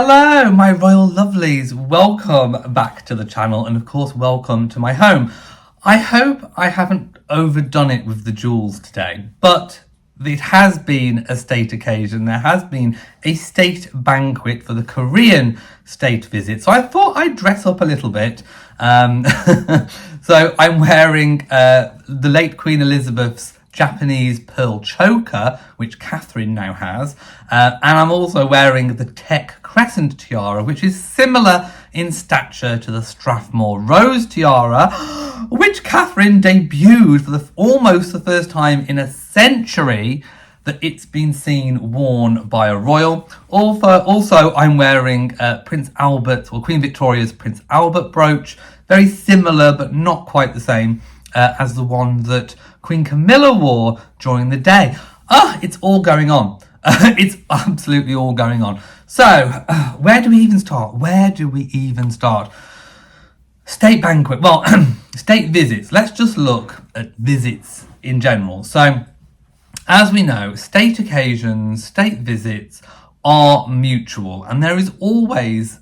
Hello, my royal lovelies. Welcome back to the channel, and of course, welcome to my home. I hope I haven't overdone it with the jewels today, but it has been a state occasion. There has been a state banquet for the Korean state visit, so I thought I'd dress up a little bit. So I'm wearing the late Queen Elizabeth's Japanese pearl choker, which Catherine now has, and I'm also wearing the Tech Crescent tiara, which is similar in stature to the Strathmore rose tiara, which Catherine debuted for almost the first time in a century that it's been seen worn by a royal. Also, I'm wearing Prince Albert's, or Queen Victoria's Prince Albert brooch, very similar but not quite the same as the one that Queen Camilla wore during the day. It's all going on. It's absolutely all going on. So, where do we even start? State banquet. Well, state visits. Let's just look at visits in general. So, as we know, state occasions, state visits are mutual, and there is always,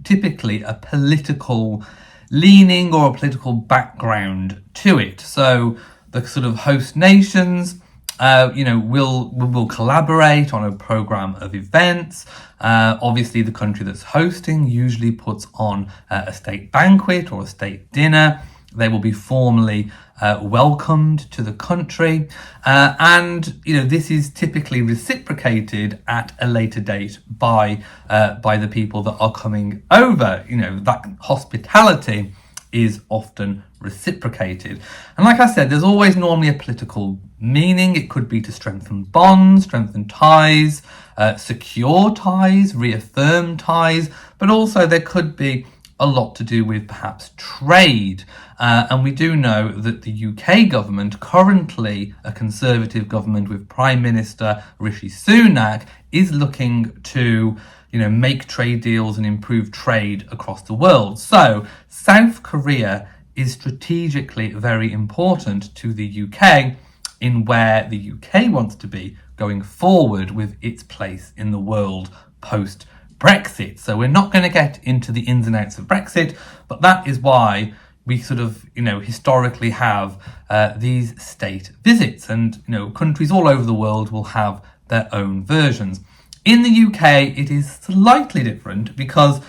typically a political leaning or a political background to it. So the sort of host nations, will collaborate on a program of events. Obviously, the country that's hosting usually puts on a state banquet or a state dinner. They will be formally welcomed to the country, and this is typically reciprocated at a later date by the people that are coming over. That hospitality is often reciprocated, and like I said, there's always normally a political meaning. It could be to strengthen bonds, strengthen ties, secure ties, reaffirm ties, but also there could be a lot to do with perhaps trade. And we do know that the UK government, currently a Conservative government with Prime Minister Rishi Sunak, is looking to make trade deals and improve trade across the world. So South Korea is strategically very important to the UK in where the UK wants to be going forward with its place in the world post Brexit. So we're not going to get into the ins and outs of Brexit, but that is why we sort of, historically have these state visits, and, countries all over the world will have their own versions. In the UK, it is slightly different because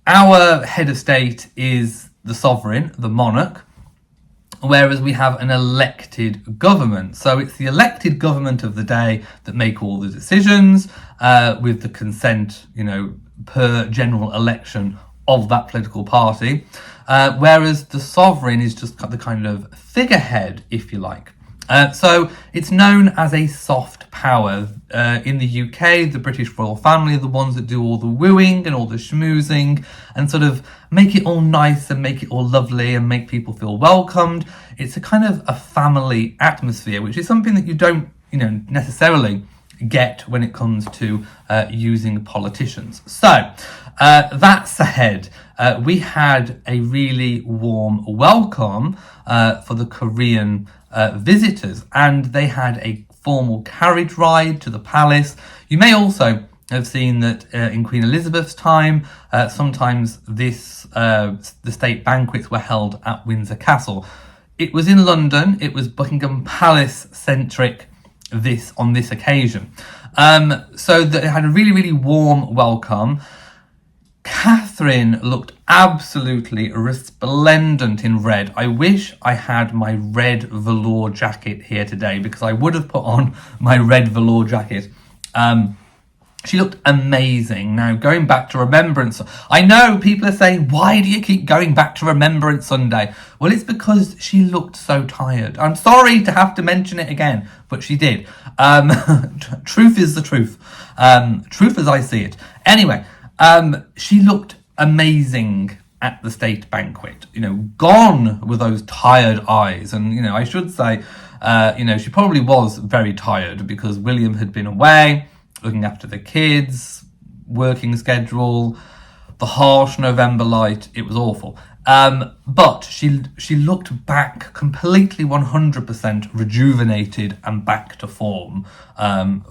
our head of state is the sovereign, the monarch, whereas we have an elected government. So it's the elected government of the day that make all the decisions with the consent, per general election of that political party, whereas the sovereign is just the kind of figurehead, if you like. So it's known as a soft power. In the UK, the British royal family are the ones that do all the wooing and all the schmoozing and sort of make it all nice and make it all lovely and make people feel welcomed. It's a kind of a family atmosphere, which is something that you don't, necessarily get when it comes to using politicians. So that said, we had a really warm welcome for the Korean visitors, and they had a formal carriage ride to the palace. You may also have seen that in Queen Elizabeth's time, sometimes the state banquets were held at Windsor Castle. It was in London. It was Buckingham Palace centric on this occasion. So they had a really, really warm welcome. Catherine looked absolutely resplendent in red. I wish I had my red velour jacket here today, because I would have put on my red velour jacket. She looked amazing. Now, going back to Remembrance, I know people are saying, why do you keep going back to Remembrance Sunday? Well, it's because she looked so tired. I'm sorry to have to mention it again, but she did. Truth is the truth. Truth as I see it. Anyway, she looked amazing at the state banquet, gone with those tired eyes. And, I should say, she probably was very tired because William had been away, looking after the kids, working schedule, the harsh November light. It was awful. But she looked back completely 100% rejuvenated and back to form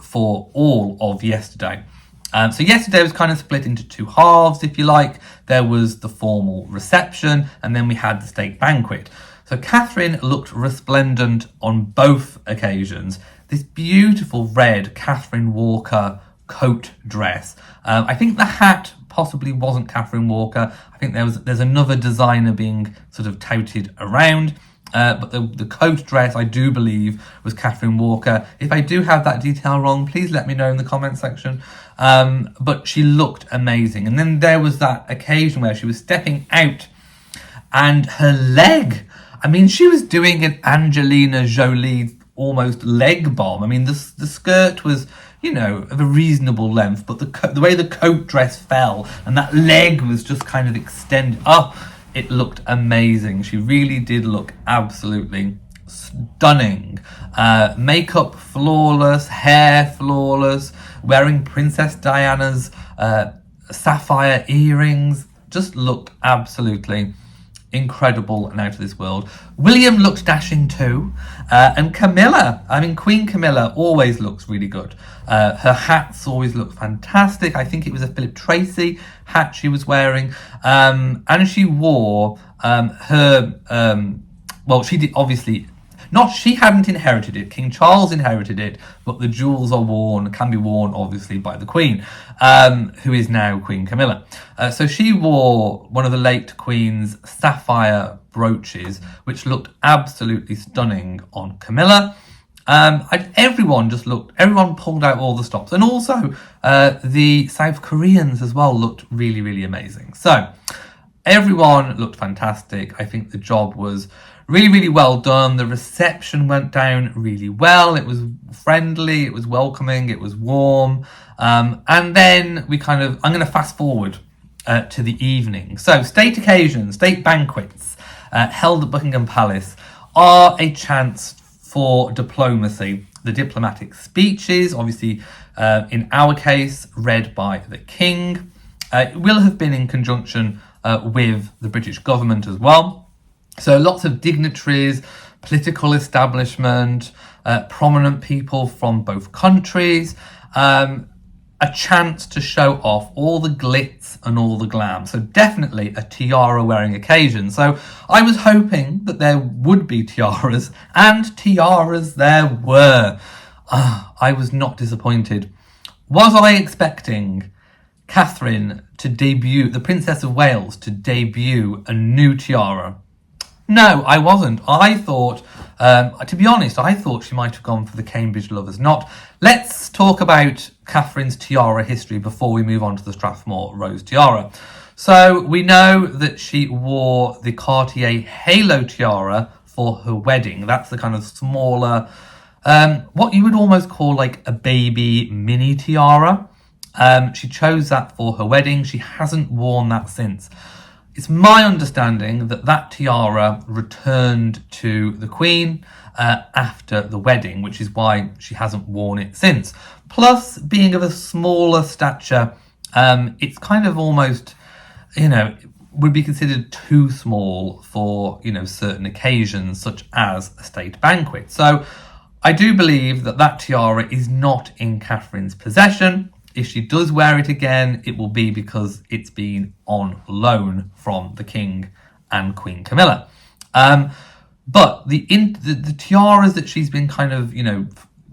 for all of yesterday. So yesterday was kind of split into two halves, if you like. There was the formal reception, and then we had the state banquet. So Catherine looked resplendent on both occasions. This beautiful red Catherine Walker coat dress. I think the hat possibly wasn't Catherine Walker. I think there's another designer being sort of touted around. But the coat dress, I do believe, was Catherine Walker. If I do have that detail wrong, please let me know in the comment section. But she looked amazing. And then there was that occasion where she was stepping out and her leg, I mean, she was doing an Angelina Jolie almost leg bomb. I mean, the skirt was, you know, of a reasonable length, but the way the coat dress fell and that leg was just kind of extended. Oh, it looked amazing. She really did look absolutely stunning. Makeup flawless, hair flawless, wearing Princess Diana's sapphire earrings. Just looked absolutely incredible and out of this world. William looked dashing too. And Camilla, I mean, Queen Camilla always looks really good. Her hats always look fantastic. I think it was a Philip Tracy hat she was wearing. And she wore well, she did obviously, she hadn't inherited it. King Charles inherited it, but the jewels can be worn obviously by the Queen, who is now Queen Camilla. So she wore one of the late Queen's sapphire brooches, which looked absolutely stunning on Camilla. Everyone pulled out all the stops. And also the South Koreans as well looked really, really amazing. So everyone looked fantastic. I think the job was really, really well done. The reception went down really well. It was friendly, it was welcoming, it was warm. And then I'm going to fast forward to the evening. So state occasions, state banquets held at Buckingham Palace are a chance for diplomacy. The diplomatic speeches, obviously in our case, read by the King, will have been in conjunction with the British government as well. So lots of dignitaries, political establishment, prominent people from both countries, a chance to show off all the glitz and all the glam. So definitely a tiara wearing occasion. So I was hoping that there would be tiaras, and tiaras there were. I was not disappointed. Was I expecting Catherine to debut, the Princess of Wales, to debut a new tiara? No, I wasn't. I thought, to be honest, I thought she might have gone for the Cambridge lovers knot. Let's talk about Catherine's tiara history before we move on to the Strathmore rose tiara. So we know that she wore the Cartier halo tiara for her wedding. That's the kind of smaller, what you would almost call like a baby mini tiara. She chose that for her wedding. She hasn't worn that since. It's my understanding that that tiara returned to the Queen after the wedding, which is why she hasn't worn it since. Plus, being of a smaller stature, it's kind of almost, would be considered too small for, certain occasions, such as a state banquet. So I do believe that that tiara is not in Catherine's possession. If she does wear it again, it will be because it's been on loan from the King and Queen Camilla. But the tiaras that she's been kind of,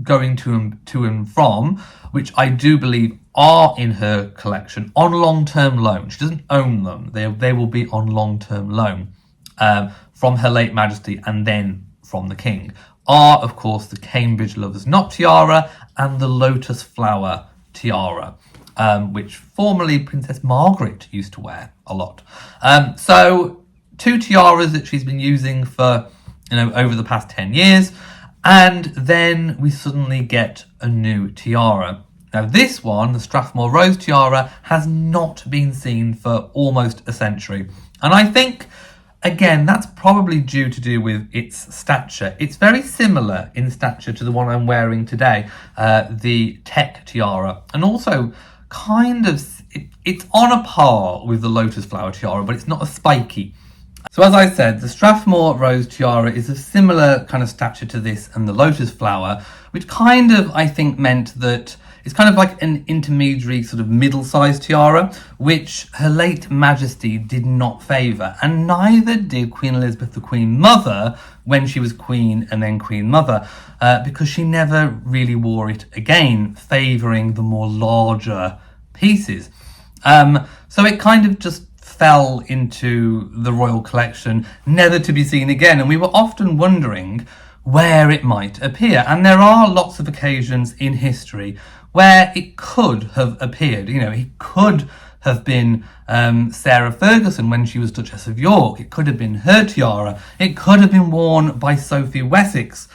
going to and from, which I do believe are in her collection on long-term loan. She doesn't own them. They will be on long-term loan from Her late Majesty and then from the King. Are, of course, the Cambridge Lovers Knot tiara and the Lotus Flower tiara, which formerly Princess Margaret used to wear a lot. So two tiaras that she's been using for, over the past 10 years. And then we suddenly get a new tiara. Now this one, the Strathmore Rose tiara, has not been seen for almost a century. And I think, again, that's probably due with its stature. It's very similar in stature to the one I'm wearing today, the Tech tiara. And also, it's on a par with the Lotus Flower tiara, but it's not as spiky. So as I said, the Strathmore Rose tiara is of similar kind of stature to this and the Lotus Flower, which kind of, I think, meant that It's kind of like an intermediary sort of middle-sized tiara, which Her late Majesty did not favour, and neither did Queen Elizabeth, the Queen Mother, when she was Queen and then Queen Mother, because she never really wore it again, favouring the more larger pieces. So it kind of just fell into the royal collection, never to be seen again, and we were often wondering where it might appear. And there are lots of occasions in history where it could have appeared. You know, it could have been Sarah Ferguson when she was Duchess of York. It could have been her tiara. It could have been worn by Sophie Wessex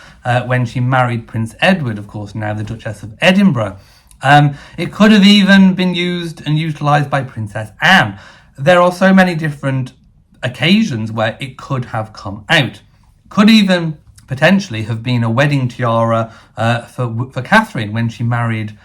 when she married Prince Edward, of course, now the Duchess of Edinburgh. It could have even been used and utilised by Princess Anne. There are so many different occasions where it could have come out. Could even potentially have been a wedding tiara for Catherine when she married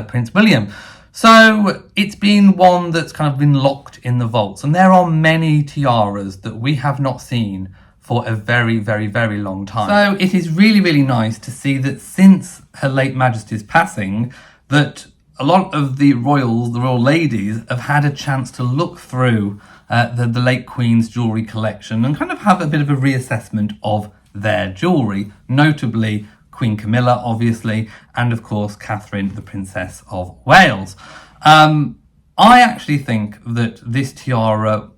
Prince William. So it's been one that's kind of been locked in the vaults. And there are many tiaras that we have not seen for a very, very, very long time. So it is really, really nice to see that since Her late Majesty's passing, that a lot of the royals, the royal ladies, have had a chance to look through the late Queen's jewellery collection and kind of have a bit of a reassessment of their jewellery, notably Queen Camilla, obviously, and of course Catherine, the Princess of Wales. I actually think that this tiara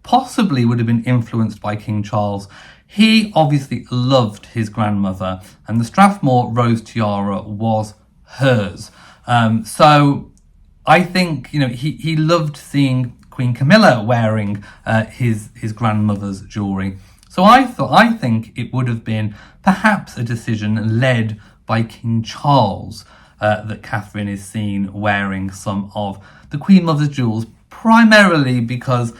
possibly would have been influenced by King Charles. He obviously loved his grandmother, and the Strathmore rose tiara was hers. So I think, you know, he loved seeing Queen Camilla wearing his grandmother's jewellery. So I think it would have been perhaps a decision led by King Charles that Catherine is seen wearing some of the Queen Mother's jewels, primarily because,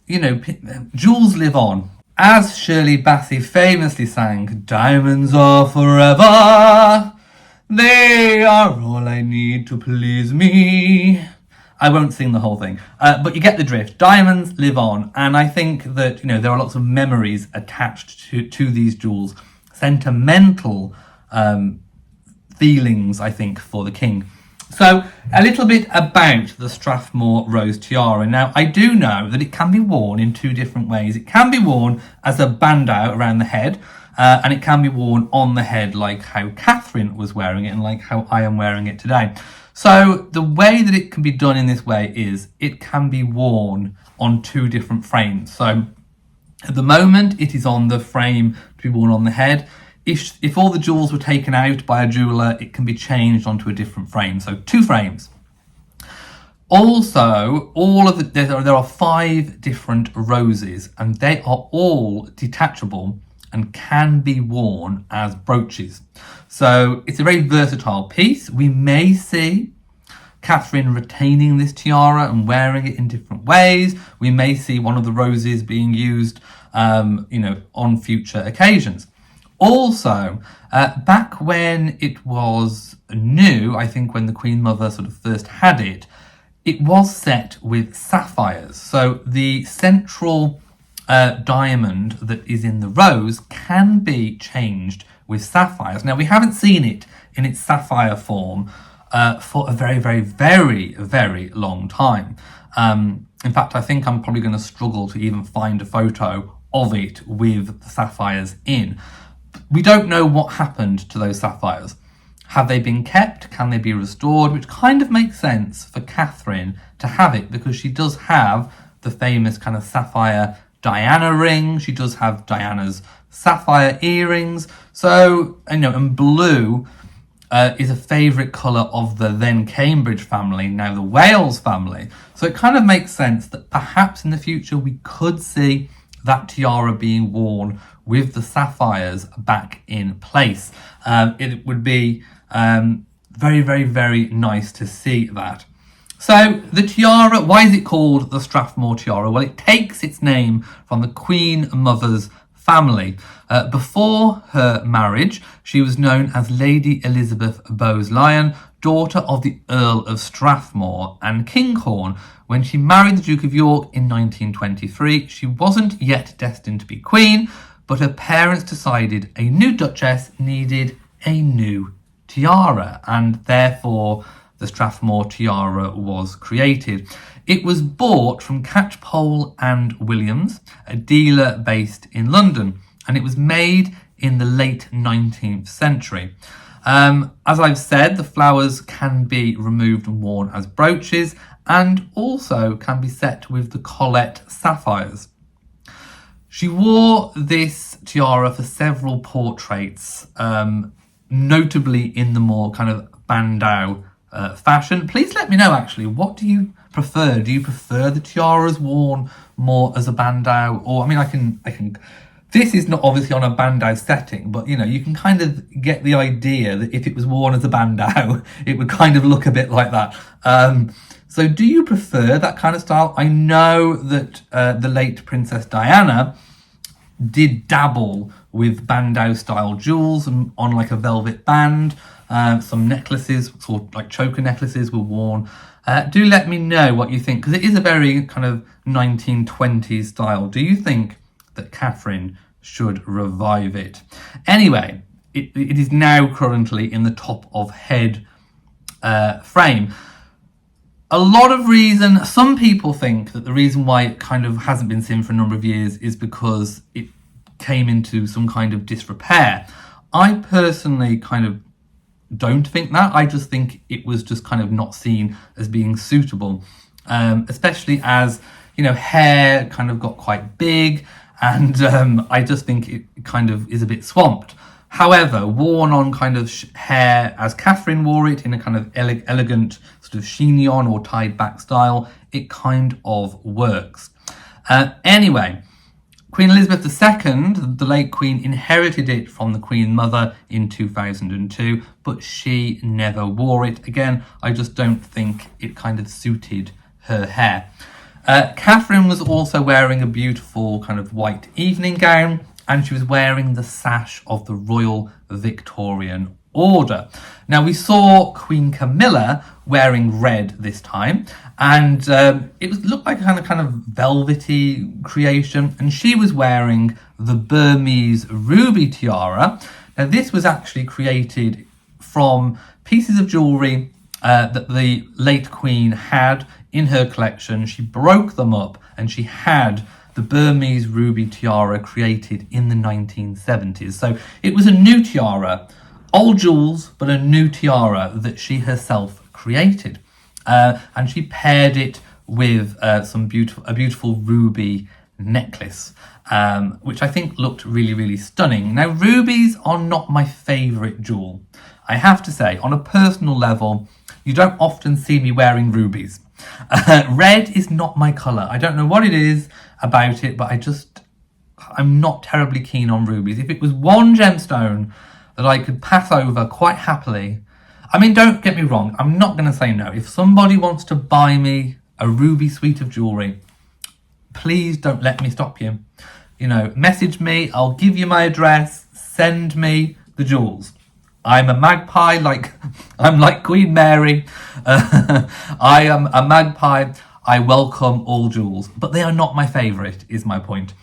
you know, jewels live on. As Shirley Bassey famously sang, "Diamonds are forever. They are all I need to please me." I won't sing the whole thing, but you get the drift. Diamonds live on, and I think that, you know, there are lots of memories attached to these jewels, sentimental feelings, I think, for the king. So a little bit about the Strathmore rose tiara. Now, I do know that it can be worn in two different ways. It can be worn as a bandeau around the head, and it can be worn on the head like how Catherine was wearing it and like how I am wearing it today. So the way that it can be done in this way is it can be worn on two different frames. So at the moment it is on the frame to be worn on the head. If all the jewels were taken out by a jeweller, it can be changed onto a different frame. So two frames. Also, there are 5 different roses, and they are all detachable and can be worn as brooches. So it's a very versatile piece. We may see Catherine retaining this tiara and wearing it in different ways. We may see one of the roses being used, on future occasions. Also, back when it was new, I think when the Queen Mother sort of first had it, it was set with sapphires. So the central diamond that is in the rose can be changed with sapphires. Now, we haven't seen it in its sapphire form for a very, very, very, very long time. In fact, I think I'm probably going to struggle to even find a photo of it with the sapphires in. We don't know what happened to those sapphires. Have they been kept? Can they be restored? Which kind of makes sense for Catherine to have it, because she does have the famous kind of sapphire Diana ring. She does have Diana's sapphire earrings. So, and blue is a favourite colour of the then Cambridge family, now the Wales family. So it kind of makes sense that perhaps in the future we could see that tiara being worn with the sapphires back in place. It would be very, very, very nice to see that. So the tiara, why is it called the Strathmore tiara? Well, it takes its name from the Queen Mother's family. Before her marriage, she was known as Lady Elizabeth Bowes-Lyon, daughter of the Earl of Strathmore and Kinghorn. When she married the Duke of York in 1923, she wasn't yet destined to be queen, but her parents decided a new duchess needed a new tiara, and therefore the Strathmore tiara was created. It was bought from Catchpole and Williams, a dealer based in London, and it was made in the late 19th century. As I've said, the flowers can be removed and worn as brooches, and also can be set with the Colette sapphires. She wore this tiara for several portraits, notably in the more kind of bandeau fashion. Please let me know, actually, what do you prefer? Do you prefer the tiaras worn more as a bandeau? Or, I mean, I can. This is not obviously on a bandeau setting, but, you know, you can kind of get the idea that if it was worn as a bandeau, it would kind of look a bit like that. So do you prefer that kind of style? I know that the late Princess Diana did dabble with bandeau style jewels on like a velvet band. Some necklaces, sort of like choker necklaces, were worn. Do let me know what you think, because it is a very kind of 1920s style. Do you think that Catherine should revive it? Anyway, it is now currently in the top of head frame. A lot of reason, some people think that the reason why it kind of hasn't been seen for a number of years is because it came into some kind of disrepair. I personally kind of don't think that. I just think it was just kind of not seen as being suitable, especially as, you know, hair kind of got quite big, and I just think it kind of is a bit swamped. However, worn on kind of hair as Catherine wore it, in a kind of elegant sort of chignon or tied back style, it kind of works. Anyway, Queen Elizabeth II, the late Queen, inherited it from the Queen Mother in 2002, but she never wore it. Again, I just don't think it kind of suited her hair. Catherine was also wearing a beautiful kind of white evening gown, and she was wearing the sash of the Royal Victorian Order. Now, we saw Queen Camilla wearing red this time, and it looked like a kind of velvety creation, and she was wearing the Burmese ruby tiara. Now, this was actually created from pieces of jewellery that the late Queen had in her collection. She broke them up, and she had the Burmese ruby tiara created in the 1970s. So it was a new tiara, old jewels, but a new tiara that she herself created. And she paired it with a beautiful ruby necklace, which I think looked really, really stunning. Now, rubies are not my favourite jewel. I have to say, on a personal level, you don't often see me wearing rubies. Red is not my colour. I don't know what it is about it, but I'm not terribly keen on rubies. If it was one gemstone that I could pass over quite happily, I mean, don't get me wrong, I'm not going to say no. If somebody wants to buy me a ruby suite of jewellery, please don't let me stop you. You know, message me, I'll give you my address, send me the jewels. I'm a magpie, I'm like Queen Mary. I am a magpie. I welcome all jewels, but they are not my favourite, is my point.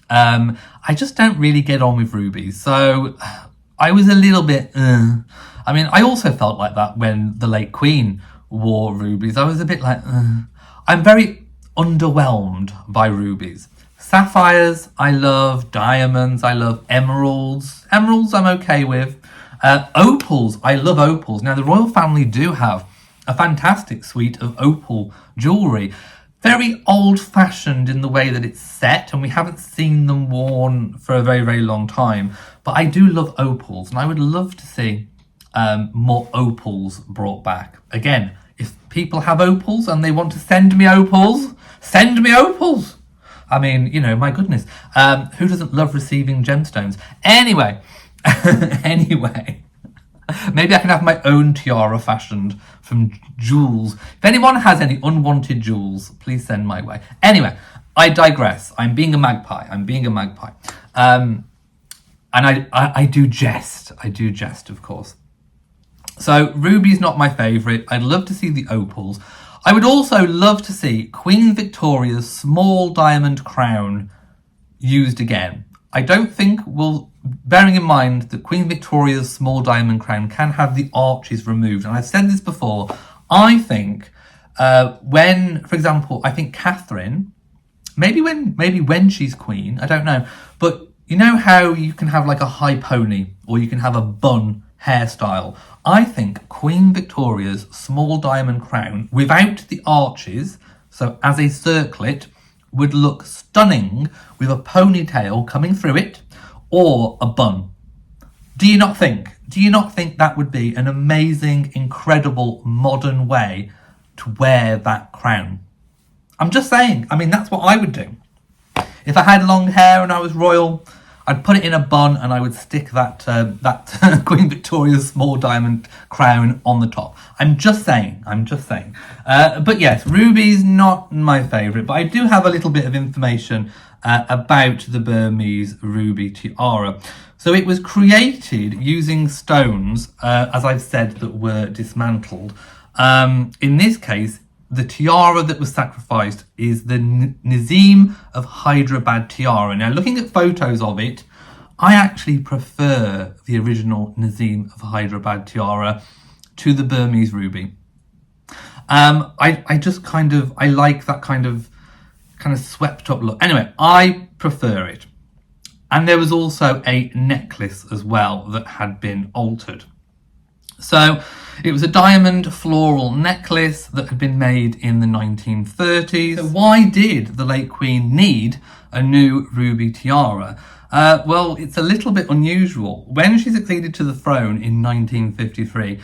I just don't really get on with rubies, so I was a little bit, I mean, I also felt like that when the late Queen wore rubies. I was a bit like, I'm very underwhelmed by rubies. Sapphires, I love. Diamonds, I love. Emeralds. Emeralds, I'm okay with. Opals, I love opals. Now, the royal family do have a fantastic suite of opal jewellery. Very old-fashioned in the way that it's set, and we haven't seen them worn for a very, very long time. But I do love opals, and I would love to see more opals brought back. Again, if people have opals and they want to send me opals, send me opals! I mean, you know, my goodness. Who doesn't love receiving gemstones? Anyway, maybe I can have my own tiara fashioned from jewels. If anyone has any unwanted jewels, please send my way. Anyway, I digress. I'm being a magpie. And I do jest. Of course. So ruby's not my favourite. I'd love to see the opals. I would also love to see Queen Victoria's small diamond crown used again. I don't think bearing in mind that Queen Victoria's small diamond crown can have the arches removed, and I've said this before, I think when, for example, I think Catherine, maybe when she's queen, I don't know, but you know how you can have like a high pony or you can have a bun hairstyle? I think Queen Victoria's small diamond crown without the arches, so as a circlet, would look stunning with a ponytail coming through it or a bun. Do you not think that would be an amazing, incredible, modern way to wear that crown? I'm just saying, I mean, that's what I would do. If I had long hair and I was royal, I'd put it in a bun and I would stick that Queen Victoria's small diamond crown on the top. I'm just saying. But yes, ruby's not my favourite, but I do have a little bit of information about the Burmese ruby tiara. So it was created using stones, as I've said, that were dismantled. In this case, the tiara that was sacrificed is the Nizam of Hyderabad tiara. Now, looking at photos of it, I actually prefer the original Nizam of Hyderabad tiara to the Burmese ruby. I just I like that kind of swept up look. Anyway, I prefer it. And there was also a necklace as well that had been altered. So it was a diamond floral necklace that had been made in the 1930s. So why did the late Queen need a new ruby tiara? Well, it's a little bit unusual. When she succeeded to the throne in 1953,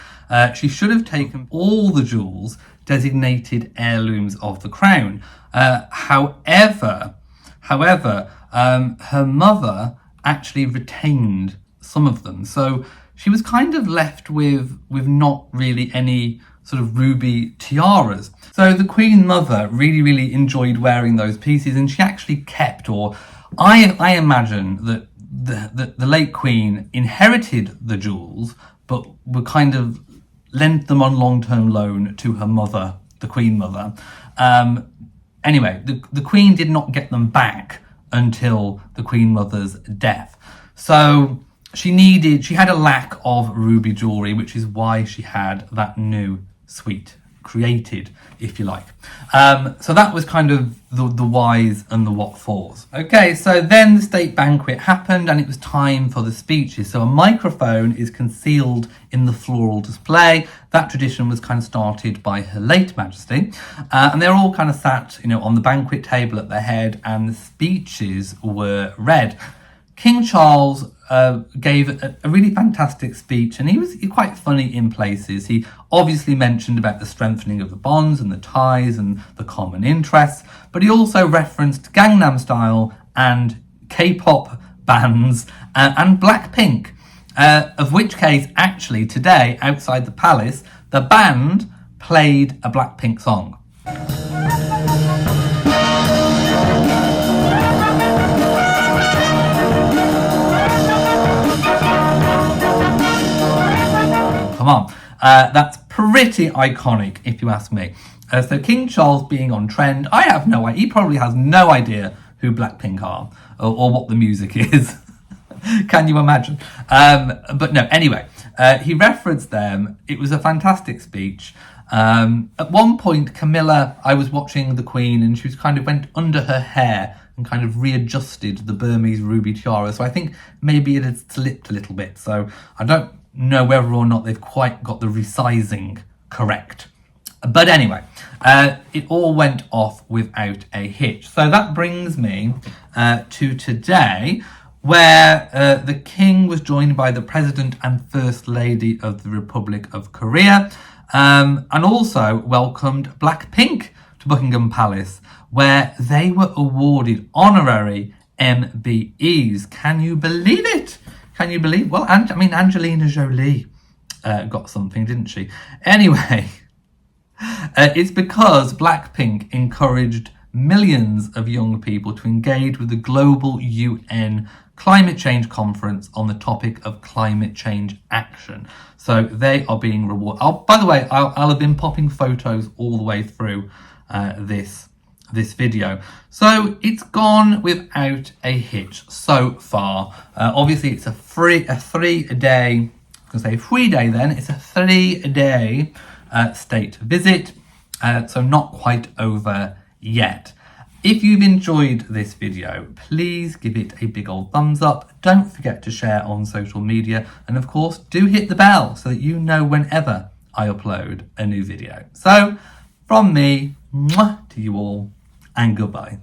she should have taken all the jewels designated heirlooms of the crown. However, her mother actually retained some of them. So she was kind of left with not really any sort of ruby tiaras. So the Queen Mother really enjoyed wearing those pieces, and she actually kept, or I imagine that the late Queen inherited the jewels, but were kind of lent them on long-term loan to her mother, the Queen Mother. Anyway, the Queen did not get them back until the Queen Mother's death. So she had a lack of ruby jewellery, which is why she had that new suite created, if you like. So that was kind of the whys and the what fors. Okay, so then the state banquet happened and it was time for the speeches. So a microphone is concealed in the floral display. That tradition was kind of started by Her late Majesty. And they're all kind of sat, on the banquet table at their head, and the speeches were read. King Charles gave a really fantastic speech, and he was quite funny in places. He obviously mentioned about the strengthening of the bonds and the ties and the common interests, but he also referenced Gangnam Style and K-pop bands and Blackpink, of which case, actually, today, outside the palace, the band played a Blackpink song. Come on, that's pretty iconic if you ask me. So King Charles being on trend, I have no idea. He probably has no idea who Blackpink are or what the music is. Can you imagine? But no, anyway, he referenced them. It was a fantastic speech. At one point, Camilla, I was watching the Queen, and she was went under her hair and kind of readjusted the Burmese ruby tiara. So I think maybe it had slipped a little bit. So I don't know whether or not they've quite got the resizing correct. But anyway, it all went off without a hitch. So that brings me to today, where the King was joined by the President and First Lady of the Republic of Korea, and also welcomed Blackpink to Buckingham Palace, where they were awarded honorary MBEs. Can you believe it? Can you believe? Well, Angelina Jolie got something, didn't she? Anyway, it's because Blackpink encouraged millions of young people to engage with the global UN climate change conference on the topic of climate change action. So they are being rewarded. By the way, I'll have been popping photos all the way through this video. So it's gone without a hitch so far. Obviously, it's a 3-day. It's a 3-day state visit, so not quite over yet. If you've enjoyed this video, please give it a big old thumbs up. Don't forget to share on social media. And of course, do hit the bell so that you know whenever I upload a new video. So from me, mwah, to you all, and goodbye.